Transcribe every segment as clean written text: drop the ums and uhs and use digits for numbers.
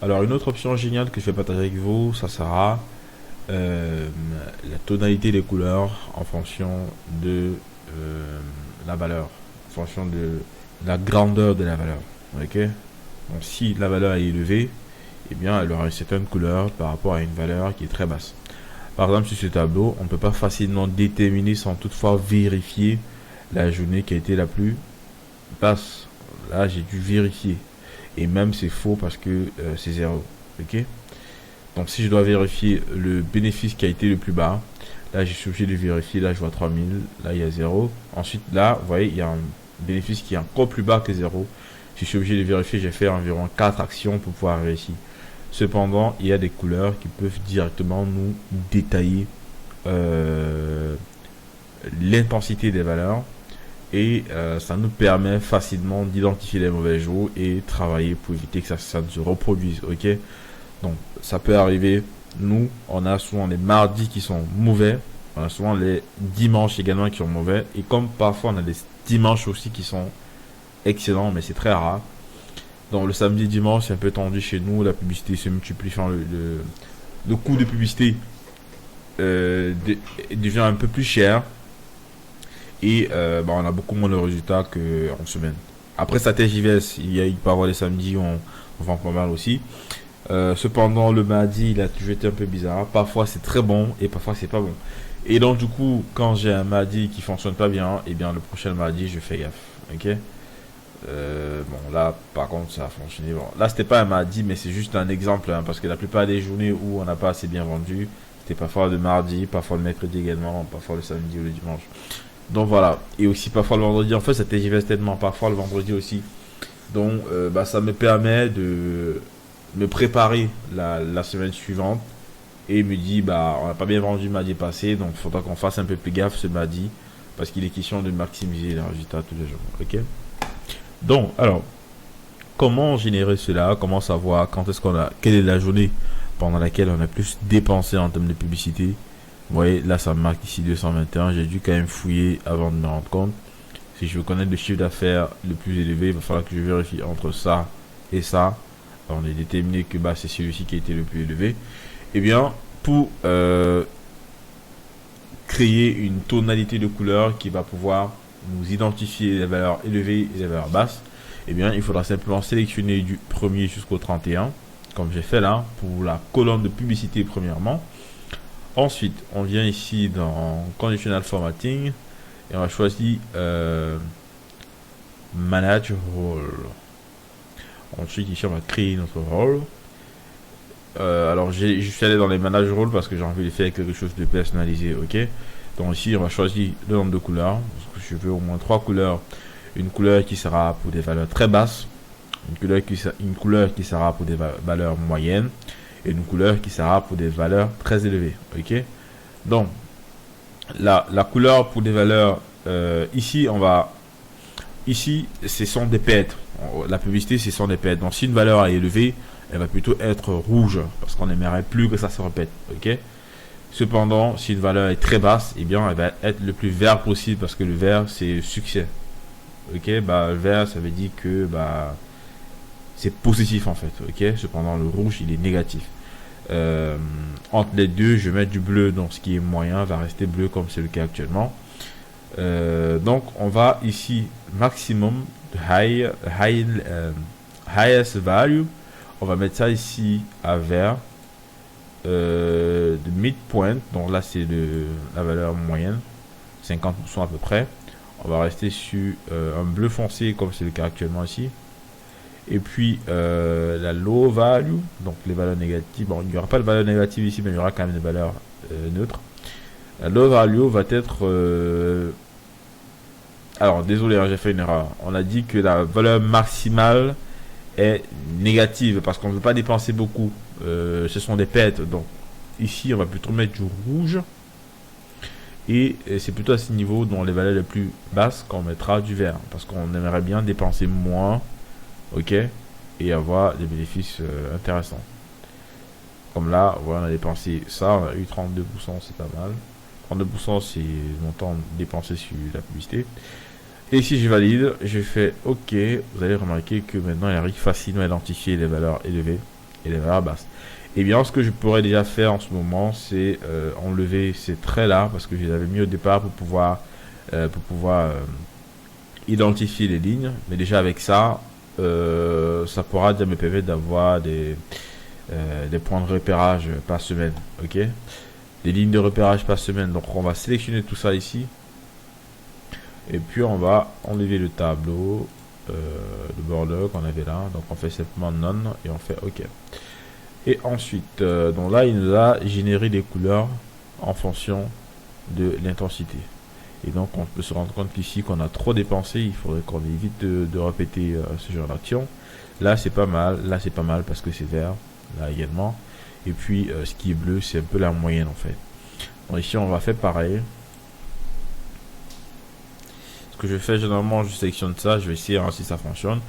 Alors une autre option géniale que je vais partager avec vous, ça sera euh, la tonalité des couleurs en fonction de la valeur, en fonction de la grandeur de la valeur. Ok. Donc si la valeur est élevée, eh bien elle aura une certaine couleur par rapport à une valeur qui est très basse. Par exemple, sur ce tableau, on ne peut pas facilement déterminer sans toutefois vérifier la journée qui a été la plus basse. Là, j'ai dû vérifier. Et même c'est faux parce que c'est zéro. Ok. Donc si je dois vérifier le bénéfice qui a été le plus bas, là je suis obligé de vérifier. Là je vois 3000. Là il y a zéro. Ensuite là, vous voyez, il y a un bénéfice qui est encore plus bas que zéro. Je suis obligé de vérifier. J'ai fait environ 4 actions pour pouvoir réussir. Cependant, il y a des couleurs qui peuvent directement nous détailler euh, l'intensité des valeurs et ça nous permet facilement d'identifier les mauvais jours et travailler pour éviter que ça ne se reproduise. Ok. Donc ça peut arriver. Nous, on a souvent les mardis qui sont mauvais, on a souvent les dimanches également qui sont mauvais, et comme parfois on a des dimanches aussi qui sont excellents, mais c'est très rare. Donc le samedi et dimanche c'est un peu tendu chez nous, la publicité se multiplie, enfin, le coût de publicité devient un peu plus cher et on a beaucoup moins de résultats qu'en semaine. Après ça TJVS, il peut y avoir des samedis où on vend pas mal aussi. Cependant, le mardi, il a toujours été un peu bizarre. Parfois, c'est très bon et parfois, c'est pas bon. Et donc, du coup, quand j'ai un mardi qui fonctionne pas bien, et bien, le prochain mardi, je fais gaffe. Ok. Bon, là, par contre, ça a fonctionné. Bon, là, c'était pas un mardi, mais c'est juste un exemple, hein, parce que la plupart des journées où on n'a pas assez bien vendu, c'était parfois le mardi, parfois le mercredi également, parfois le samedi ou le dimanche. Donc voilà. Et aussi parfois le vendredi. En fait, ça TJV tellement parfois le vendredi aussi. Donc, ça me permet de me préparer la semaine suivante et me dit on n'a pas bien vendu le mardi passé, donc il faudra qu'on fasse un peu plus gaffe ce mardi parce qu'il est question de maximiser les résultats tous les jours. Ok. Donc alors, comment générer cela, comment savoir quand est-ce qu'on a, quelle est la journée pendant laquelle on a plus dépensé en termes de publicité. Vous voyez là ça me marque ici 221, j'ai dû quand même fouiller avant de me rendre compte. Si je veux connaître le chiffre d'affaires le plus élevé, il va falloir que je vérifie entre ça et ça. On est déterminé que c'est celui-ci qui a été le plus élevé. Eh bien, pour créer une tonalité de couleur qui va pouvoir nous identifier les valeurs élevées et les valeurs basses, eh bien, il faudra simplement sélectionner du 1er jusqu'au 31, comme j'ai fait là, pour la colonne de publicité premièrement. Ensuite, on vient ici dans Conditional Formatting et on va choisir Manage Role. Ensuite, ici, on va créer notre rôle. Alors, je suis allé dans les manage rôles parce que j'ai envie de faire quelque chose de personnalisé. Ok. Donc, ici, on va choisir le nombre de couleurs. Parce que je veux au moins 3 couleurs. Une couleur qui sera pour des valeurs très basses. Une couleur qui sera pour des valeurs moyennes. Et une couleur qui sera pour des valeurs très élevées. Ok. Donc, la couleur pour des valeurs. Ici, Ici, ce sont des pertes. La publicité, ce sont des pertes. Donc, si une valeur est élevée, elle va plutôt être rouge parce qu'on n'aimerait plus que ça se répète. Ok. Cependant, si une valeur est très basse, eh bien, elle va être le plus vert possible parce que le vert, c'est succès. Ok. Le vert, ça veut dire que c'est positif en fait. Ok. Cependant, le rouge, il est négatif. Entre les deux, je vais mettre du bleu. Donc, ce qui est moyen va rester bleu comme c'est le cas actuellement. Donc on va ici maximum highest value, on va mettre ça ici à vert, de midpoint, donc là c'est la valeur moyenne 50% à peu près. On va rester sur un bleu foncé comme c'est le cas actuellement ici, et puis la low value, donc les valeurs négatives. Bon, il n'y aura pas de valeur négative ici, mais il y aura quand même des valeurs neutres. La low value va être alors désolé, j'ai fait une erreur. On a dit que la valeur maximale est négative parce qu'on ne veut pas dépenser beaucoup. Ce sont des pertes. Donc ici on va plutôt mettre du rouge. Et c'est plutôt à ce niveau dont les valeurs les plus basses qu'on mettra du vert. Parce qu'on aimerait bien dépenser moins. Ok. Et avoir des bénéfices intéressants. Comme là, voilà, on a dépensé ça, on a eu 32%, c'est pas mal. 32% c'est le montant dépensé sur la publicité. Et si je valide, je fais OK. Vous allez remarquer que maintenant il arrive facilement à identifier les valeurs élevées et les valeurs basses. Et bien, ce que je pourrais déjà faire en ce moment, c'est enlever ces traits là, parce que je les avais mis au départ pour pouvoir identifier les lignes. Mais déjà avec ça, ça pourra déjà me permettre d'avoir des points de repérage par semaine, ok, des lignes de repérage par semaine. Donc on va sélectionner tout ça ici, et puis on va enlever le tableau, le border qu'on avait là. Donc on fait simplement none et on fait ok. Et ensuite, donc là, il nous a généré des couleurs en fonction de l'intensité. Et donc, on peut se rendre compte qu'ici, qu'on a trop dépensé. Il faudrait qu'on évite de répéter ce genre d'action. Là, c'est pas mal. Là, c'est pas mal parce que c'est vert. Là également. Et puis, ce qui est bleu, c'est un peu la moyenne, en fait. Donc ici, on va faire pareil. Ce que je fais, généralement, je sélectionne ça. Je vais essayer si ça fonctionne.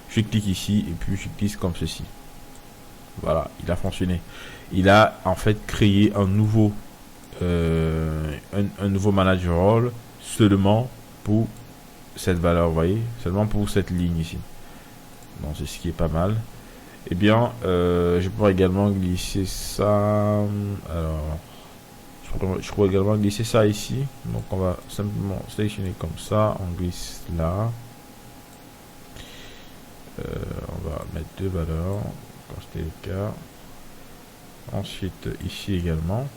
Je clique ici et puis je clique comme ceci. Voilà, il a fonctionné. Il a en fait créé un nouveau manager role seulement pour cette valeur, vous voyez, seulement pour cette ligne ici. Donc c'est ce qui est pas mal. Et bien, je pourrais également glisser ça. Alors, je pourrais également glisser ça ici. Donc on va simplement sélectionner comme ça. On glisse là. On va mettre deux valeurs. C'était le cas. Ensuite ici également,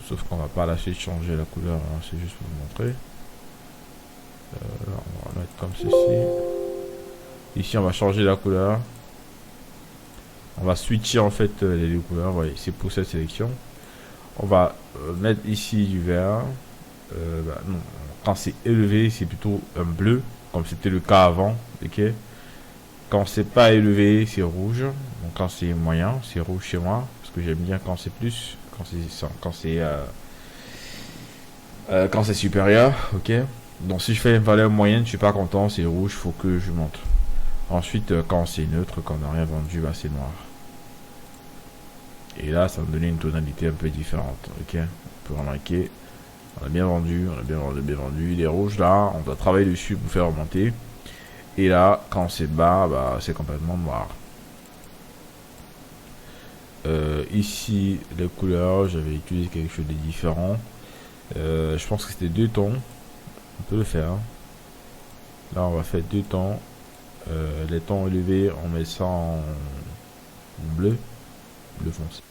sauf qu'on va pas lâcher de changer la couleur, hein, c'est juste pour vous montrer. Là, on va mettre comme ceci. Ici on va changer la couleur, on va switcher en fait les deux couleurs. Vous voyez, c'est pour cette sélection. On va mettre ici du vert. Non, quand c'est élevé c'est plutôt un bleu comme c'était le cas avant, ok. Quand c'est pas élevé, c'est rouge. Donc quand c'est moyen, c'est rouge chez moi. Parce que j'aime bien quand c'est plus, quand c'est supérieur, ok. Donc si je fais une valeur moyenne, je suis pas content, c'est rouge, faut que je monte. Ensuite, quand c'est neutre, quand on n'a rien vendu, bah c'est noir. Et là, ça va me donner une tonalité un peu différente, ok. On peut remarquer, on a bien vendu, bien vendu. Il est rouge là, on doit travailler dessus pour faire remonter. Et là, quand c'est bas, bah, c'est complètement noir. Ici, les couleurs, j'avais utilisé quelque chose de différent. Je pense que c'était deux tons. On peut le faire. Là, on va faire deux tons. Les tons élevés, on met ça en bleu, bleu foncé.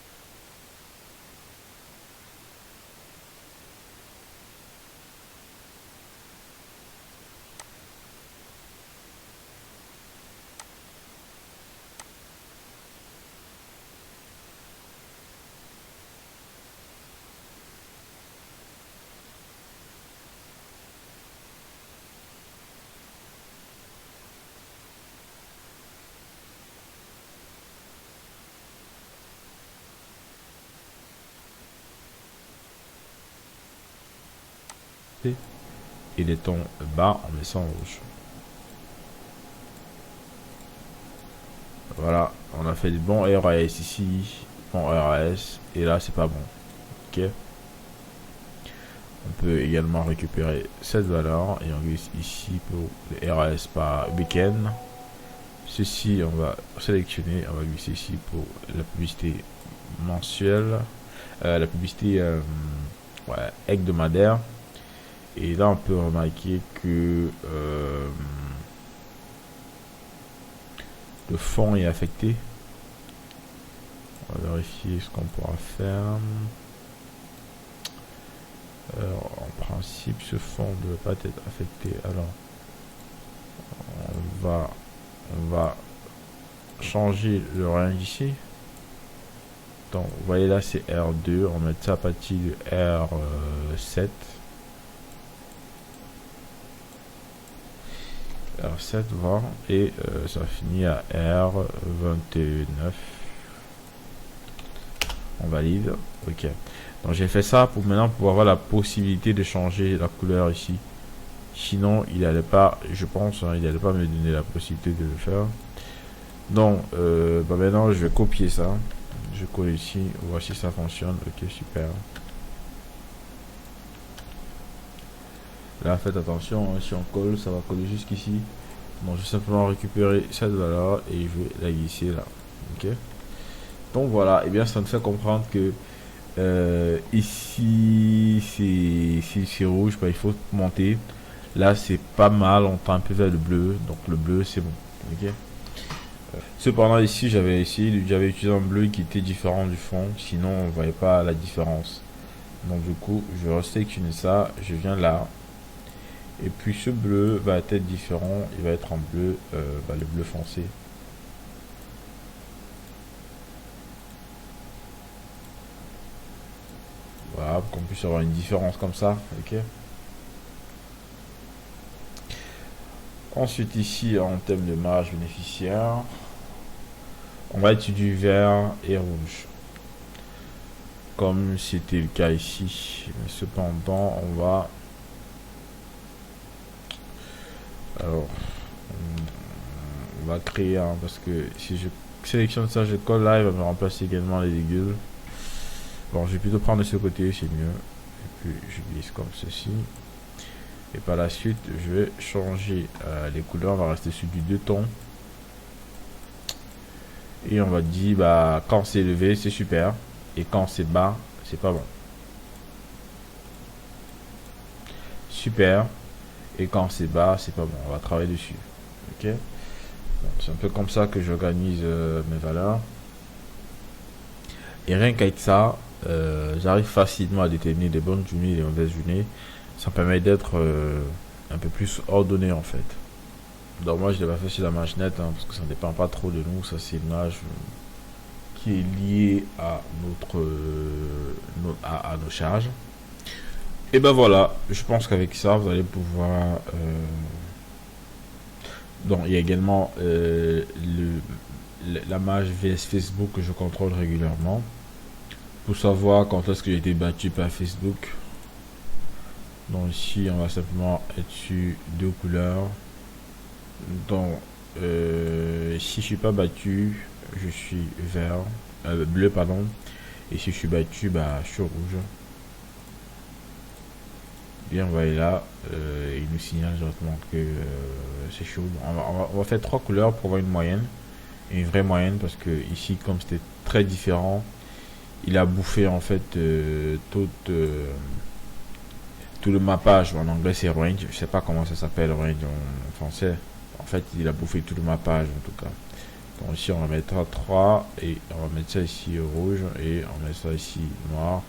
Et les tons bas, on met ça en rouge. Voilà, on a fait du bon RAS ici, bon RAS, et là c'est pas bon. Ok. On peut également récupérer cette valeur et on glisse ici pour le RAS par week-end. Ceci, on va sélectionner, on va glisser ici pour la publicité mensuelle, la publicité hebdomadaire. Et là, on peut remarquer que le fond est affecté. On va vérifier ce qu'on pourra faire. Alors, en principe, ce fond ne doit pas être affecté. Alors, on va changer le range ici. Donc, vous voyez là, c'est R2. On va mettre ça à partir de R7. R7 va et ça finit à R29. On valide. Ok. Donc j'ai fait ça pour maintenant pour avoir la possibilité de changer la couleur ici. Sinon il n'allait pas, je pense, hein, il n'allait pas me donner la possibilité de le faire. Donc maintenant je vais copier ça. Je colle ici. Voici ça fonctionne. Ok, super. Là faites attention, hein, si on colle, ça va coller jusqu'ici. Donc je vais simplement récupérer cette valeur et je vais la glisser là. Ok. Donc voilà, et bien ça nous fait comprendre que ici c'est rouge, bah, il faut monter. Là c'est pas mal, on tend un peu vers le bleu, donc le bleu c'est bon. Ok. Cependant ici j'avais utilisé un bleu qui était différent du fond, sinon on voyait pas la différence. Donc du coup je vais resélectionner ça, je viens là. Et puis ce bleu va être différent, il va être en bleu, le bleu foncé. Voilà, pour qu'on puisse avoir une différence comme ça, ok. Ensuite ici, en termes de marge bénéficiaire, on va être du vert et rouge. Comme c'était le cas ici. Mais cependant, on va... Alors, on va créer un... Parce que si je sélectionne ça, je colle là, il va me remplacer également les légumes. Bon, je vais plutôt prendre de ce côté, c'est mieux. Et puis, je glisse comme ceci. Et par la suite, je vais changer les couleurs. On va rester sur du 2 tons. Et on va dire, bah, quand c'est élevé, c'est super. Et quand c'est bas, c'est pas bon. Super. Et quand c'est bas, c'est pas bon. On va travailler dessus. Ok. C'est un peu comme ça que j'organise mes valeurs. Et rien qu'avec ça, j'arrive facilement à déterminer des bonnes journées et des mauvaises journées. Ça me permet d'être un peu plus ordonné en fait. Donc moi je l'ai pas fait sur la marge nette parce que ça ne dépend pas trop de nous. Ça c'est une marge qui est liée à à nos charges. Et ben voilà, je pense qu'avec ça vous allez pouvoir... Donc il y a également la marge VS Facebook que je contrôle régulièrement. Pour savoir quand est-ce que j'ai été battu par Facebook. Donc ici on va simplement être sur deux couleurs. Donc si je suis pas battu, je suis bleu pardon. Et si je suis battu, bah je suis rouge. Bien, on va aller là, il nous signale directement que c'est chaud. On va faire trois couleurs pour avoir une moyenne, une vraie moyenne, parce que ici comme c'était très différent, il a bouffé en fait tout le mappage. En anglais c'est range, je sais pas comment ça s'appelle range en français. En fait il a bouffé tout le mappage en tout cas. Donc ici on va mettre 3 et on va mettre ça ici rouge et on met ça ici noir.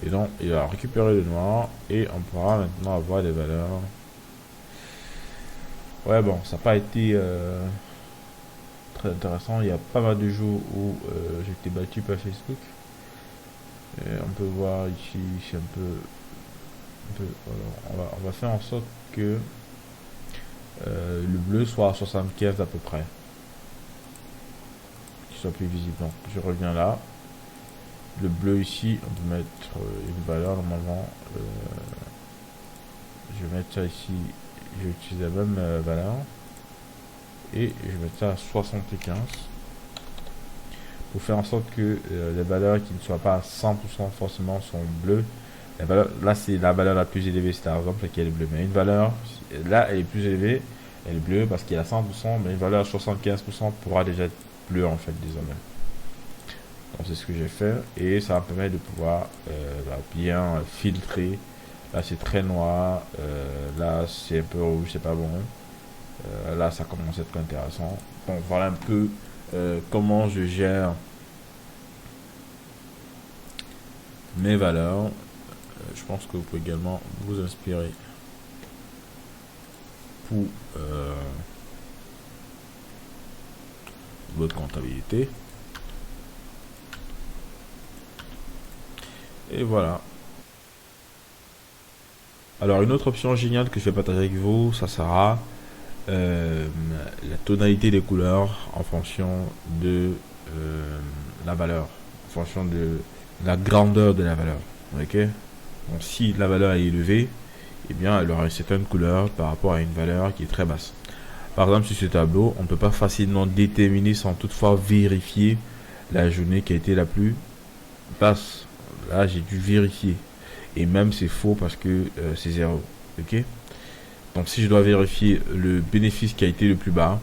Et donc il va récupérer le noir et on pourra maintenant avoir des valeurs. Ouais bon, ça n'a pas été très intéressant. Il y a pas mal de jours où j'ai été battu par Facebook. Et on peut voir ici, c'est un peu alors, on va faire en sorte que le bleu soit à 75 à peu près, qu'il soit plus visible. Donc je reviens là. Le bleu ici, on peut mettre une valeur normalement. Je vais mettre ça ici. Je vais utiliser la même valeur. Et je vais mettre ça à 75. Pour faire en sorte que les valeurs qui ne soient pas à 100% forcément sont bleues. Là, c'est la valeur la plus élevée, c'est par exemple qui est le bleu. Mais une valeur, là, elle est plus élevée. Elle est bleue parce qu'il y a 100%. Mais une valeur à 75% pourra déjà être bleue en fait, désormais. Donc c'est ce que j'ai fait et ça me permet de pouvoir bien filtrer. Là c'est très noir, là c'est un peu rouge, c'est pas bon. Là ça commence à être intéressant. Donc voilà un peu comment je gère mes valeurs. Je pense que vous pouvez également vous inspirer pour votre comptabilité. Et voilà. Alors une autre option géniale que je vais partager avec vous, ça sera la tonalité des couleurs en fonction de la valeur, en fonction de la grandeur de la valeur. Ok. Donc si la valeur est élevée, eh bien elle aura une certaine couleur par rapport à une valeur qui est très basse. Par exemple sur ce tableau, on ne peut pas facilement déterminer sans toutefois vérifier la journée qui a été la plus basse. Là j'ai dû vérifier et même c'est faux parce que c'est 0. Ok. Donc si je dois vérifier le bénéfice qui a été le plus bas,